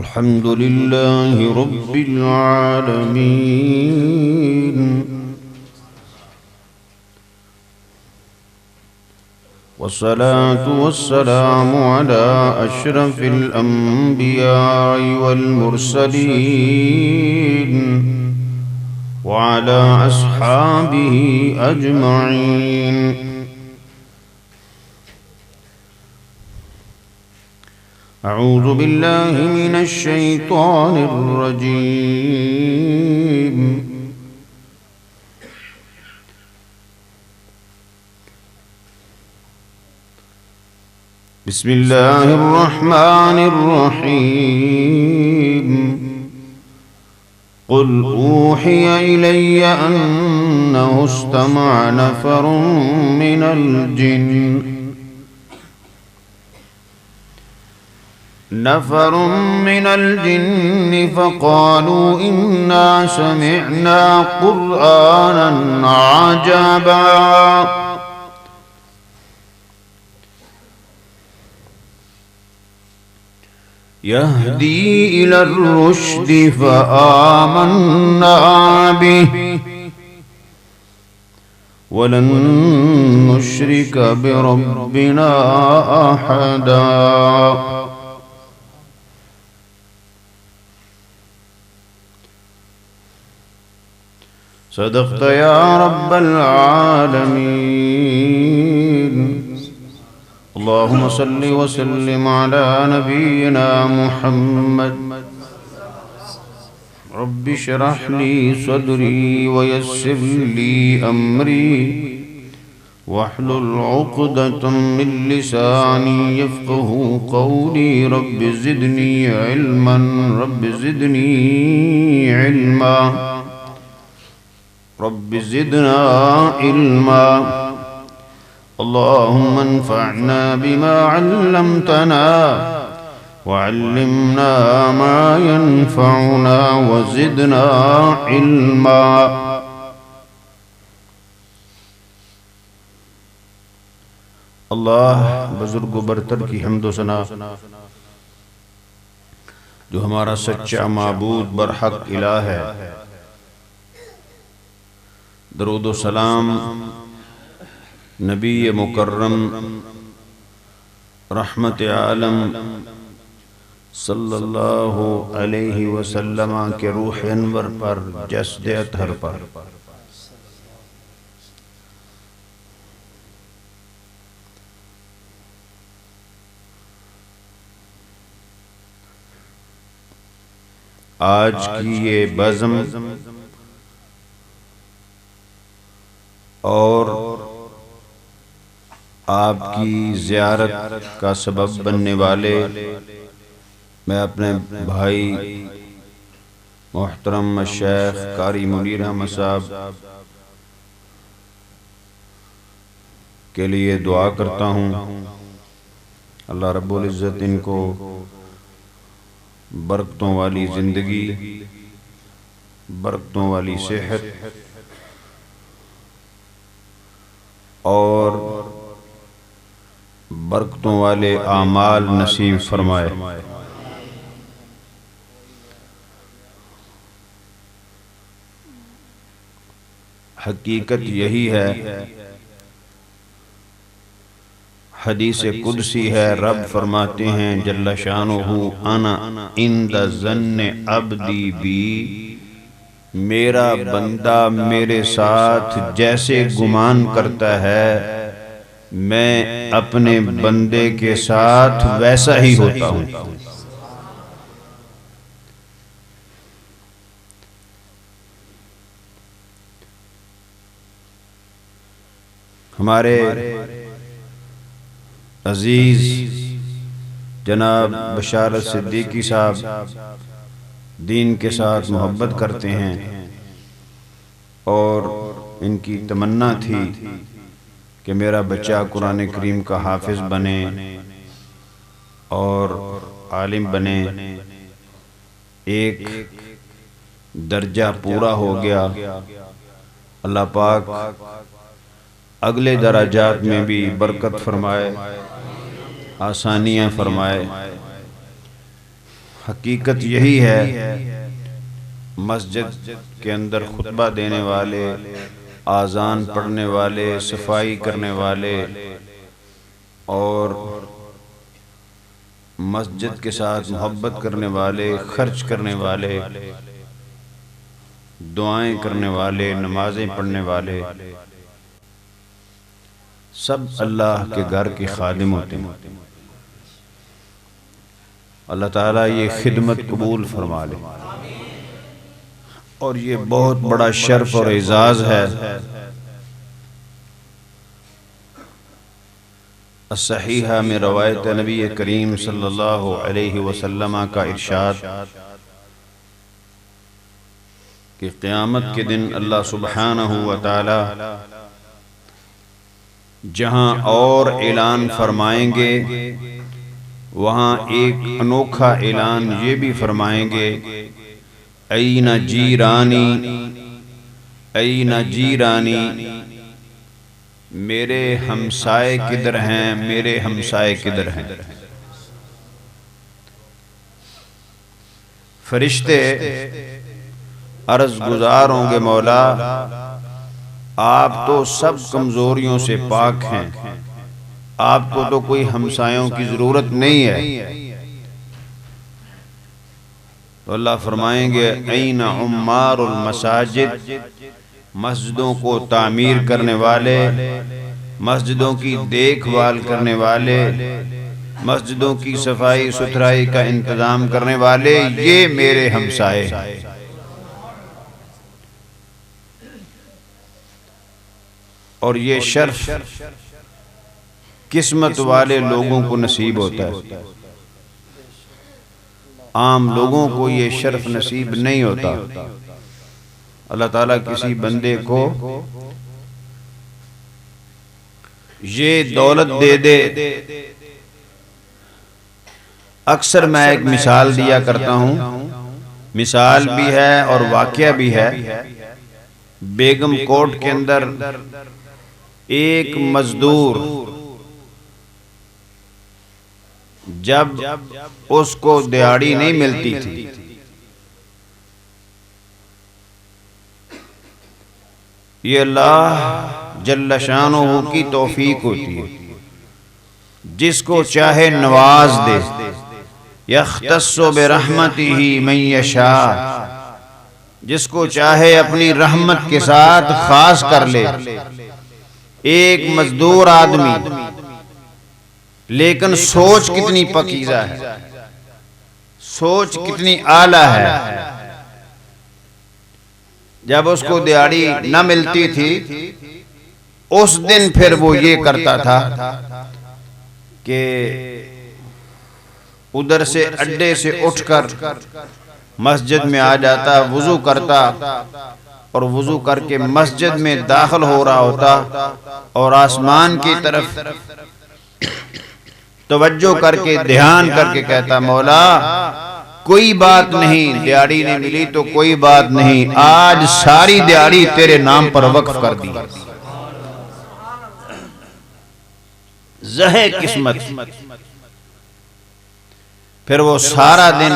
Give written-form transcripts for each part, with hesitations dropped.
الحمد لله رب العالمين، والصلاة والسلام على أشرف الأنبياء والمرسلين وعلى أصحابه أجمعين. أعوذ بالله من الشيطان الرجيم. بسم الله الرحمن الرحيم. قل أوحي إلي أنه استمع نفر من الجن فقالوا إنا سمعنا قرآنا عجبا يهدي إلى الرشد فآمنا به ولن نشرك بربنا أحدا. صدقت يا رب العالمين. اللهم صل وسلم على نبينا محمد. رب اشرح لي صدري ويسر لي أمري واحلل عقدة من لساني يفقه قولي. رب زدني علما، رب زدني علما، رب زدنا علما. اللهم انفعنا بما علمتنا وعلمنا ما ينفعنا وزدنا علما. اللہ بزرگ و برتر کی حمد و ثنا، جو ہمارا سچا معبود برحق الہ ہے. درود و سلام نبی مکرم رحمت عالم صلی اللہ علیہ وسلم کے روح انور پر، جسد اطہر پر. آج کی یہ بزم اور آپ کی زیارت کا سبب بننے والے میں اپنے بھائی محترم شیخ قاری منیر احمد صاحب کے لیے دعا کرتا ہوں. اللہ رب العزت ان کو برکتوں والی زندگی، برکتوں والی صحت اور برکتوں والے اعمال نصیب فرمائے. حقیقت یہی ہے، حدیث قدسی ہے، رب فرماتے ہیں جل شانہ انا عند ظن عبدی بی، میرا بندہ میرے ساتھ جیسے گمان کرتا ہے میں اپنے بندے کے ساتھ ویسا ہی ہوتا ہوں. ہمارے عزیز جناب بشارت صدیقی صاحب دین کے ساتھ محبت کرتے ہیں اور ان کی تمنا تھی کہ میرا بچہ قرآن کریم کا حافظ بنے اور عالم بنے. ایک درجہ پورا ہو گیا. اللہ پاک اگلے درجات میں بھی برکت فرمائے، آسانیاں فرمائے. حقیقت یہی ہے، مسجد کے اندر خطبہ دینے والے، آذان پڑھنے والے، صفائی کرنے والے اور مسجد کے ساتھ محبت کرنے والے، خرچ کرنے والے، دعائیں کرنے والے، نمازیں پڑھنے والے، سب اللہ کے گھر کے خادم ہوتے ہیں۔ اللہ تعالیٰ یہ خدمت قبول فرما لے، اور یہ بہت بڑا شرف اور اعزاز ہے۔ الصحیحہ میں روایت نبی کریم صلی اللہ علیہ وسلم کا ارشاد کہ قیامت کے دن اللہ سبحانہ و تعالی جہاں اور اعلان فرمائیں گے، وہاں ایک انوکھا اعلان یہ بھی فرمائیں گے، این جیرانی، این جیرانی، میرے ہمسائے کدھر ہیں، میرے ہمسائے کدھر ہیں۔ فرشتے عرض گزار ہوں گے، مولا آپ تو سب کمزوریوں سے پاک ہیں، آپ کو تو کوئی ہمسایوں کی ضرورت نہیں ہے۔ تو اللہ فرمائیں گے، این عمار المساجد، مسجدوں کو تعمیر کرنے والے، مسجدوں کی دیکھ بھال کرنے والے، مسجدوں کی صفائی ستھرائی کا انتظام کرنے والے، یہ میرے ہمسائے ہیں۔ اور یہ شرف قسمت والے لوگوں کو نصیب ہوتا ہے، عام لوگوں کو یہ شرف نصیب نہیں ہوتا۔ اللہ تعالیٰ کسی بندے کو یہ دولت دے دے۔ اکثر میں ایک مثال دیا کرتا ہوں، مثال بھی ہے اور واقعہ بھی ہے۔ بیگم کوٹ کے اندر ایک مزدور جب اس کو دیہاڑی نہیں ملتی تھی، یہ اللہ جل شانہ کی توفیق ہوتی ہے، جس کو چاہے نواز دے، یختص برحمتہ من یشاء، جس کو چاہے اپنی رحمت کے ساتھ خاص کر لے۔ ایک مزدور آدمی، لیکن سوچ کتنی پاکیزہ ہے، سوچ کتنی اعلیٰ ہے۔ جب اس کو دیہاڑی نہ ملتی تھی، اس دن پھر وہ یہ کرتا تھا کہ ادھر سے اڈے سے اٹھ کر مسجد میں آ جاتا، وضو کرتا، اور وضو کر کے مسجد میں داخل ہو رہا ہوتا، اور آسمان کی طرف توجہ کر کے دھیان کر کے کہتا، مولا کوئی بات نہیں، دیہاڑی نہیں ملی تو کوئی بات نہیں، آج ساری دیہاڑی تیرے نام پر وقف کر دی۔ زہے قسمت۔ پھر وہ سارا دن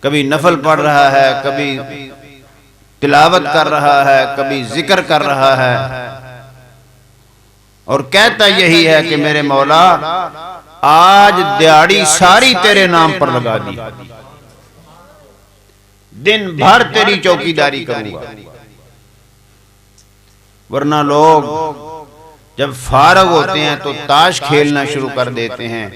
کبھی نفل پڑھ رہا ہے، کبھی تلاوت کر رہا ہے، کبھی ذکر کر رہا ہے، اور کہتا یہی ہے کہ میرے مولا آج دیہاڑی ساری تیرے نام پر لگا دی، دن بھر تیری چوکیداری کروں گا۔ ورنہ لوگ جب فارغ ہوتے ہیں تو تاش کھیلنا شروع کر دیتے ہیں،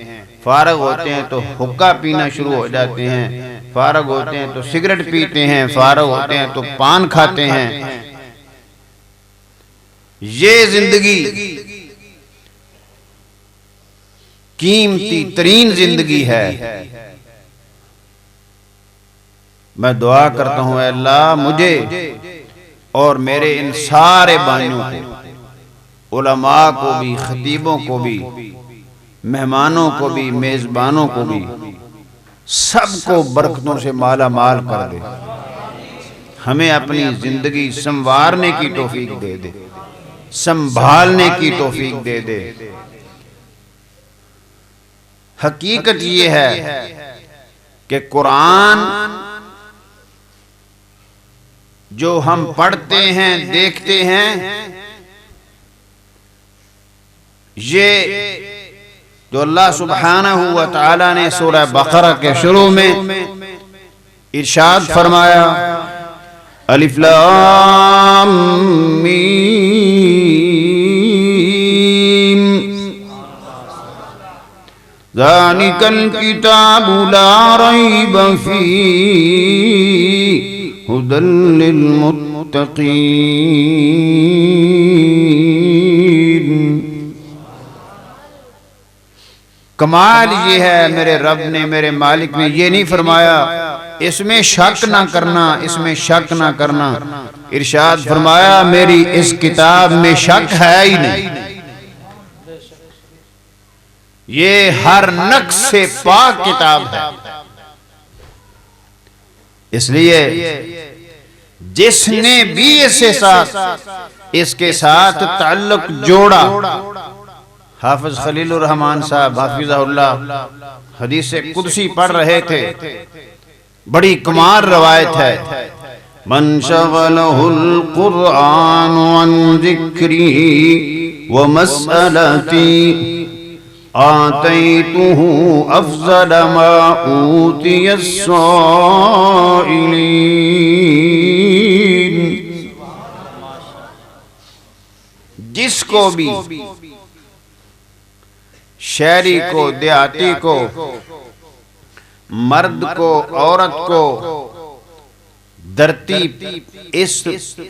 فارغ ہوتے ہیں تو حقہ پینا شروع ہو جاتے ہیں، فارغ ہوتے ہیں تو سگریٹ پیتے ہیں، فارغ ہوتے ہیں تو پان کھاتے ہیں۔ یہ زندگی قیمتی ترین زندگی ہے۔ میں دعا کرتا ہوں، اے اللہ مجھے اور میرے ان سارے بھائیوں کو، علماء کو بھی، خطیبوں کو بھی، مہمانوں کو بھی، میزبانوں کو بھی، سب کو برکتوں سے مالا مال کر دے۔ ہمیں اپنی زندگی سنوارنے کی توفیق دے دے، سنبھالنے کی توفیق دے دے۔ حقیقت یہ ہے کہ قرآن جو ہم پڑھتے ہیں دیکھتے ہیں یہ جو اللہ سبحانہ و تعالی نے سورہ بقرہ کے شروع میں ارشاد فرمایا الف لام میم ذالک الکتاب لا ریب فیہ ھدی للمتقین۔ کمال یہ ہے میرے رب نے، میرے مالک نے یہ نہیں فرمایا اس میں شک نہ کرنا، اس میں شک نہ کرنا، ارشاد فرمایا میری اس کتاب میں شک ہے ہی نہیں، یہ ہر نقص سے پاک کتاب ہے۔ اس لیے جس نے بھی اس کے ساتھ تعلق جوڑا، حافظ خلیل الرحمن صاحب حافظہ اللہ حدیث قدسی پڑھ رہے تھے، بڑی کمال روایت ہے، من شغلہ القرآن عن ذکری ومسألتی آتیتہ افضل ما اوتی السائلین۔ جس کو بھی، شہری کو، دیہاتی کو، مرد کو، عورت کو، دھرتی اس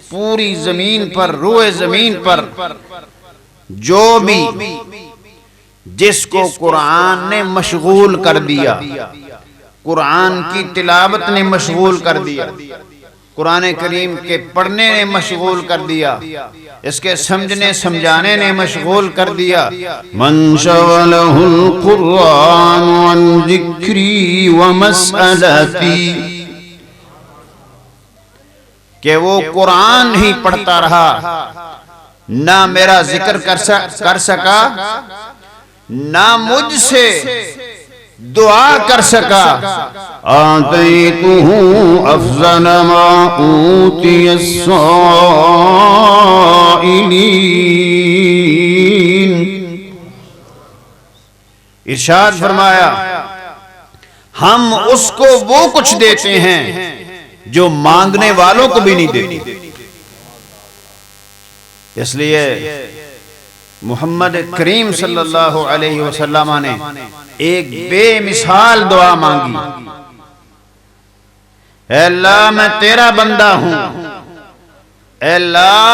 پوری زمین پر، روئے زمین پر جو بھی جس کو قرآن نے مشغول کر دیا، قرآن کی تلاوت نے مشغول کر دیا، قرآن کریم کے پڑھنے نے مشغول کر دیا، اس کے سمجھنے سمجھانے نے مشغول کر دیا، من شغلہ القرآن عن ذکری ومسألتی، کہ وہ قرآن ہی پڑھتا رہا، نہ میرا ذکر کر سکا، نہ مجھ سے دعا کر سکا، آتیتہ افضل ما اوتی السائلین۔ ارشاد فرمایا ہم اس کو وہ کچھ دیتے ہیں جو مانگنے والوں کو بھی نہیں دیتے۔ اس لیے محمد کریم صلی اللہ علیہ وسلم نے ایک بے مثال دعا مانگی، اے اللہ میں تیرا بندہ ہوں، اے اللہ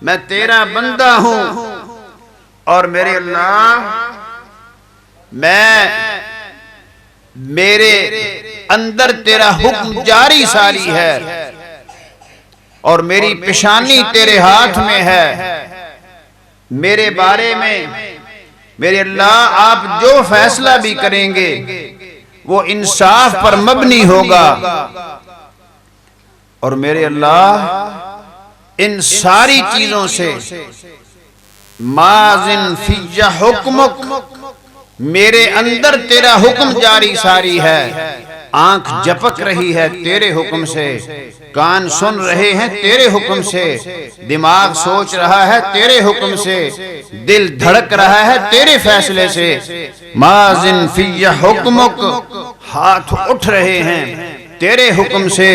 میں تیرا بندہ ہوں، اور میرے اللہ میرے اندر تیرا حکم جاری ساری ہے، اور میری پیشانی تیرے ہاتھ میں ہے، میرے بارے میں میرے اللہ آپ جو فیصلہ بھی کریں گے وہ انصاف پر مبنی ہوگا، اور میرے اللہ ان ساری چیزوں سے ماذن فی حکمک، میرے اندر تیرا حکم جاری ساری ہے، آنکھ جھپک رہی ہے تیرے حکم سے، کان سن رہے ہیں تیرے حکم سے، دماغ سوچ رہا ہے تیرے حکم سے، دل دھڑک رہا ہے تیرے فیصلے سے، ماذن فی حکمک، ہاتھ اٹھ رہے ہیں تیرے حکم سے،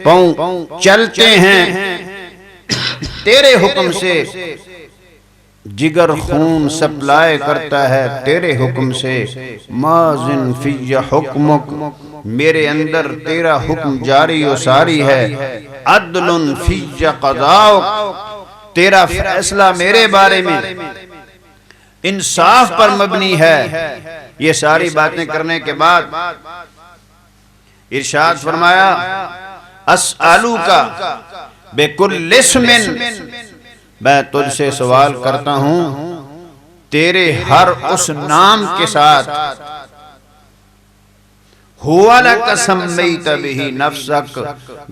پاؤں چلتے ہیں تیرے حکم سے، جگر خون سپلائی کرتا ہے تیرے حکم سے، ماذن فی حکمک، میرے اندر تیرا حکم جاری و ساری ہے، عدل فی قضاؤک، تیرا فیصلہ میرے بارے میں انصاف پر مبنی ہے۔ یہ ساری باتیں کرنے کے بعد ارشاد فرمایا اسألوک بکل اسم، میں تجھ سے سوال کرتا ہوں تیرے ہر اس نام کے ساتھ، ہوا لک سمیت بہ نفسک،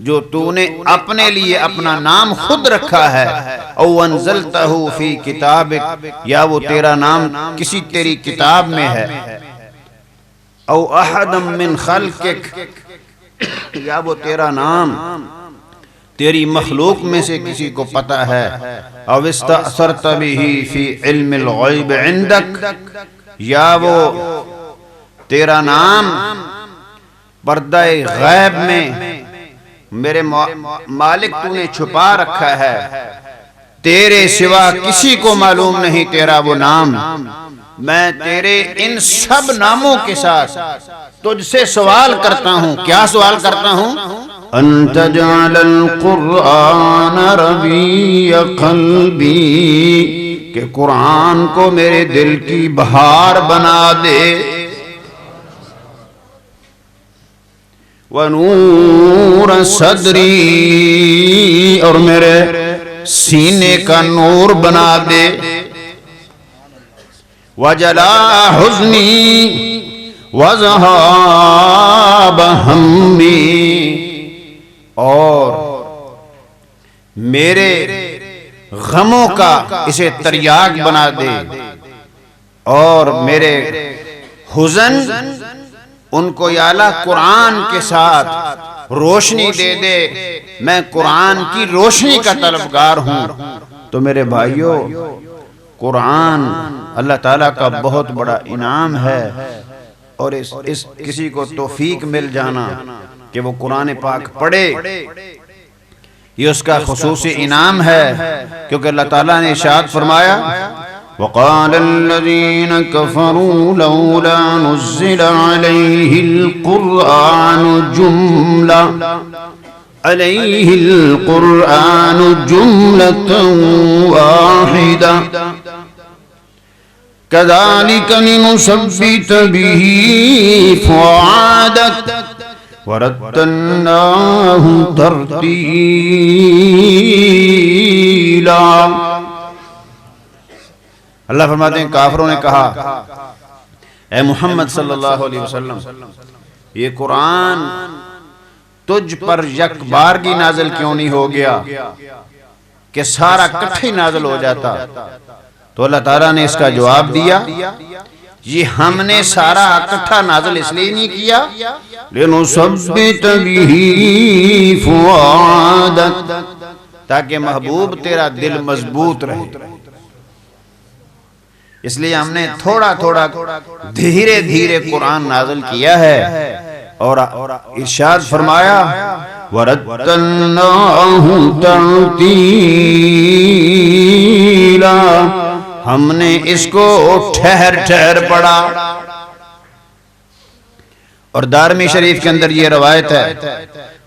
جو تو نے اپنے لیے اپنا نام خود رکھا ہے، او انزلتہ فی کتابک، یا وہ تیرا نام کسی تیری کتاب میں ہے، او احد من خلقک، یا وہ تیرا نام تیری مخلوق میں سے کسی کو پتہ ہے، او استأثرت به فی علم الغیب عندک، یا وہ تیرا نام پردہ غیب میں میرے مالک تو نے چھپا رکھا ہے، تیرے سوا کسی کو معلوم نہیں تیرا وہ نام، میں تیرے ان سب ناموں کے ساتھ تجھ سے سوال کرتا ہوں۔ کیا سوال کرتا ہوں؟ ان تجعل القرآن ربیع قلبی، کہ قرآن کو میرے دل کی بہار بنا دے، ونور صدری، اور میرے سینے کا نور بنا دے، وجلاء حزنی وذہاب ہمی، اور میرے غموں کا اسے تریاق بنا دے، اور میرے حزن ان کو یا اللہ قرآن کے ساتھ روشنی دے دے، میں قرآن کی روشنی کا طلبگار ہوں۔ تو میرے بھائیوں، قرآن اللہ تعالیٰ کا بہت بڑا انعام ہے، اور اس کسی کو توفیق مل جانا کہ وہ قرآن پاک پڑھے، یہ اس کا خصوصی انعام ہے، کیونکہ اللہ تعالیٰ نے ارشاد فرمایا وَقَالَ الَّذِينَ كَفَرُوا لَوْلَا نُزِّلَ عَلَيْهِ الْقُرْآنُ جُمْلَةً وَاحِدَةً كَذَلِكَ لِنُثَبِّتَ بِهِ فُؤَادَكَ وَرَتَّلْنَاهُ تَرْتِيلًا۔ اللہ فرماتے ہیں کافروں نے کہا اے محمد صلی اللہ علیہ وسلم، یہ قرآن تجھ پر یک بارگی نازل کیوں نہیں ہو گیا کہ سارا کٹھے نازل ہو جاتا؟ تو اللہ تعالیٰ نے اس کا جواب دیا، یہ ہم نے سارا اکٹھا نازل اس لیے نہیں کیا لِنُثَبِّتَ بِهِ فُؤَادَكَ، تاکہ محبوب تیرا دل مضبوط رہے، اس لیے ہم نے تھوڑا تھوڑا دھیرے دھیرے قرآن نازل کیا ہے، اور ارشاد فرمایا وَرَتَّلْنَاهُ تَرْتِيلًا، ہم نے اس کو ٹھہر ٹھہر پڑھا۔ اور دارمی شریف کے اندر یہ روایت ہے،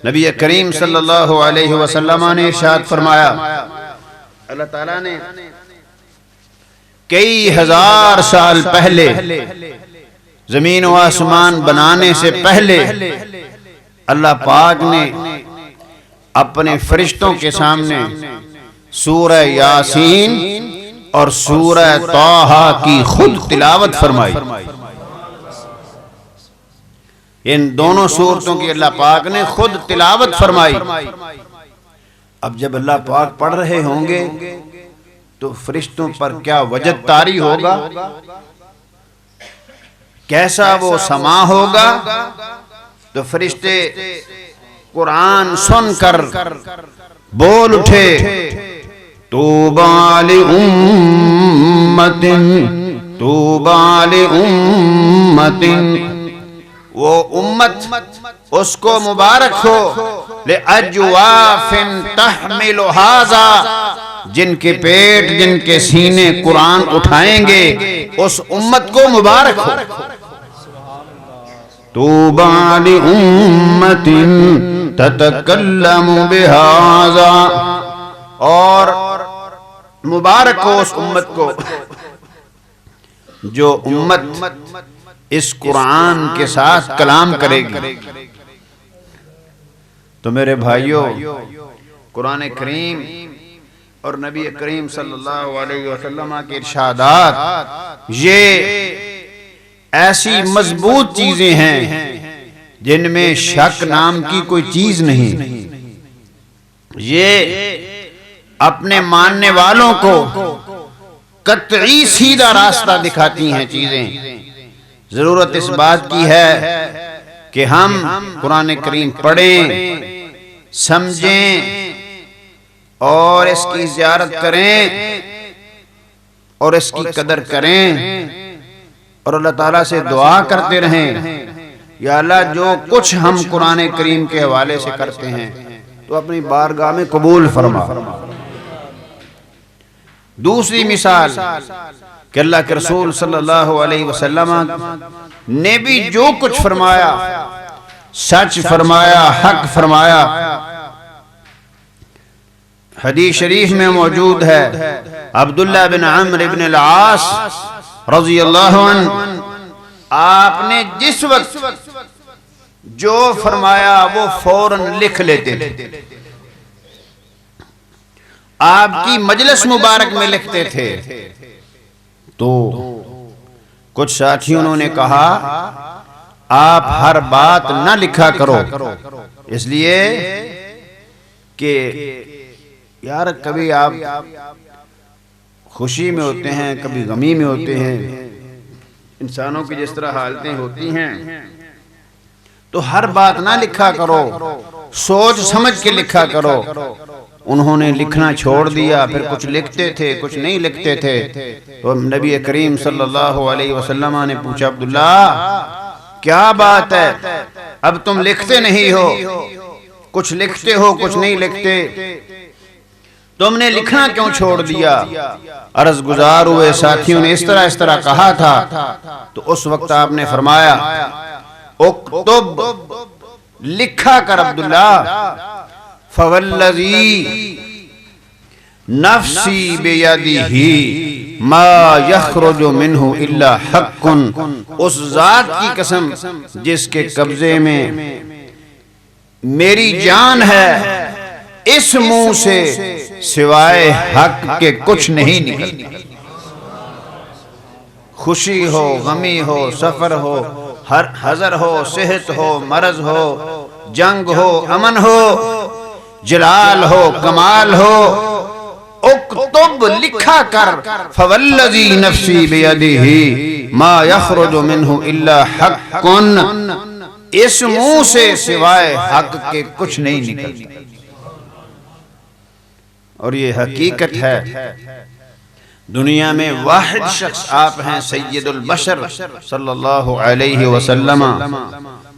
نبی کریم صلی اللہ علیہ وسلم نے ارشاد فرمایا، اللہ تعالیٰ نے کئی ہزار سال پہلے زمین و آسمان بنانے سے پہلے اللہ پاک نے اپنے فرشتوں کے سامنے سورہ یاسین اور سورہ طٰہٰ کی خود تلاوت فرمائی۔ ان دونوں سورتوں کی اللہ پاک نے خود تلاوت فرمائی۔ اب جب اللہ پاک پڑھ رہے ہوں گے تو فرشتوں پر کیا وجد طاری ہوگا، کیسا وہ سما ہوگا؟ تو فرشتے قرآن سن کر بول اٹھے طوبیٰ لأمت طوبیٰ لأمت، وہ امت اس کو مبارک ہو لأجواف تحمل ھذا، جن کے پیٹ جن کے سینے قرآن اٹھائیں گے اس امت کو مبارک ہو۔ طوبیٰ لأمت تتکلم بھذا، اور مبارک ہو اس امت کو جو امت اس قرآن کے ساتھ کلام کرے گی۔ تو میرے بھائیوں، قرآن کریم اور نبی کریم صلی اللہ علیہ وسلم کے ارشادات یہ ایسی مضبوط چیزیں ہیں جن میں شک نام کی کوئی چیز نہیں، یہ اپنے ماننے والوں کو قطعی سیدھا راستہ دکھاتی ہیں چیزیں، ضرورت اس بات کی ہے کہ ہم قرآن کریم پڑھیں، سمجھیں اور اس کی زیارت کریں اور اس کی قدر کریں اور اللہ تعالیٰ سے دعا کرتے رہیں، یا اللہ جو کچھ ہم قرآن کریم کے حوالے سے کرتے ہیں تو اپنی بارگاہ میں قبول فرما۔ دوسری مثال کہ اللہ کے رسول صلی اللہ علیہ وسلم نے بھی جو کچھ فرمایا سچ فرمایا، حق فرمایا۔ حدیث شریف میں موجود ہے عبداللہ بن عمرو بن العاص رضی اللہ عنہ، آپ نے جس وقت جو فرمایا وہ فوراً لکھ لیتے تھے، آپ کی مجلس مبارک میں لکھتے تھے۔ تو کچھ ساتھیوں نے کہا آپ ہر بات نہ لکھا کرو، اس لیے کہ یار کبھی آپ خوشی میں ہوتے ہیں، کبھی غمی میں ہوتے ہیں، انسانوں کی جس طرح حالتیں ہوتی ہیں، تو ہر بات نہ لکھا کرو، سوچ سمجھ کے لکھا کرو۔ انہوں نے لکھنا چھوڑ دیا، پھر کچھ لکھتے تھے کچھ نہیں لکھتے تھے۔ تو نبی کریم صلی اللہ علیہ وسلم نے پوچھا عبداللہ کیا بات ہے، اب تم لکھتے نہیں ہو، کچھ لکھتے ہو کچھ نہیں لکھتے، تم نے لکھنا کیوں چھوڑ دیا؟ عرض گزار ہوئے ساتھیوں نے اس طرح کہا تھا۔ تو اس وقت آپ نے فرمایا اکتب، لکھا کر عبداللہ، فوالذی نفسی بیدہ ما یخرج منہ الا حق، اس ذات کی قسم جس کے قبضے میں میری جان ہے، اس منہ سے سوائے حق کے کچھ نہیں نکلتا۔ خوشی ہو، غمی ہو، سفر ہو، حضر ہو، صحت ہو، مرض ہو، جنگ ہو، امن ہو، جلال ہو، کمال ہو، اکتب، لکھا کر، فوالذی نفسی بیدہ ما یخرج منہ الا حق، اس منہ سے سوائے حق کے کچھ نہیں نکلتا۔ اور یہ حقیقت ہے، دنیا میں واحد شخص آپ ہیں سید البشر صلی اللہ علیہ وسلم،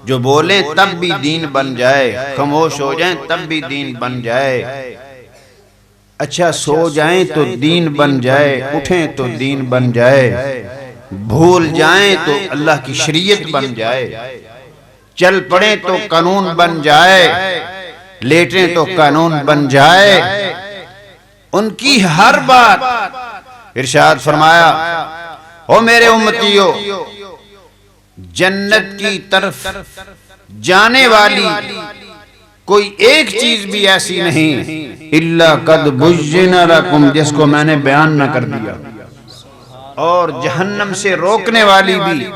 جو بولیں تب بھی دین بن جائے، خاموش ہو جائیں تب بھی دین بن جائے، اچھا سو جائیں تو دین بن جائے، اٹھیں تو دین بن جائے، بھول جائیں تو اللہ کی شریعت بن جائے، چل پڑیں تو قانون بن جائے، لیٹیں تو قانون بن جائے۔ ان کی ہر بات، ارشاد فرمایا او میرے امتیو، جنت کی طرف جانے والی کوئی ایک چیز بھی ایسی نہیں الا قد بین لکم، جس کو میں نے بیان نہ کر دیا، اور جہنم سے روکنے والی بھی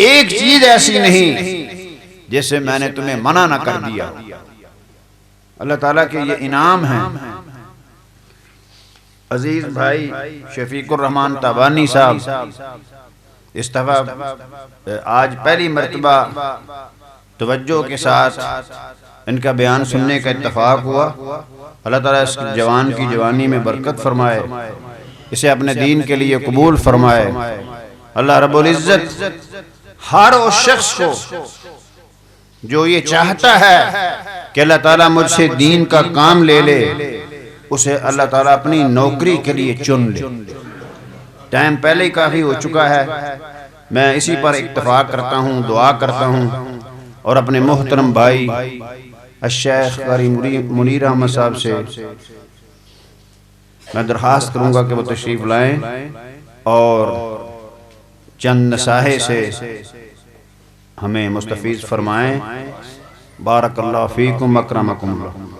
ایک چیز ایسی نہیں جسے میں نے تمہیں منع نہ کر دیا۔ اللہ تعالیٰ کے یہ انعام ہیں۔ عزیز بھائی شفیق الرحمان تابانی صاحب اس دفعہ آج پہلی مرتبہ توجہ کے ساتھ ان کا بیان سننے کا اتفاق ہوا۔ اللہ تعالیٰ اس جوان کی جوانی میں برکت فرمائے، اسے اپنے دین کے لیے قبول فرمائے۔ اللہ رب العزت ہر اس شخص کو جو یہ چاہتا ہے کہ اللہ تعالیٰ مجھ سے دین کا کام لے لے، اسے اللہ تعالیٰ اپنی نوکری کے لیے چن لے۔ ٹائم پہلے ہی کافی ہو چکا ہے، میں اسی پر اتفاق کرتا ہوں، دعا کرتا ہوں، اور اپنے محترم بھائی الشیخ قاری منیر احمد صاحب سے میں درخواست کروں گا کہ وہ تشریف لائیں اور چند نصائح سے ہمیں مستفیض فرمائیں۔ بارک اللہ فیکم، اکرمکم اللہ۔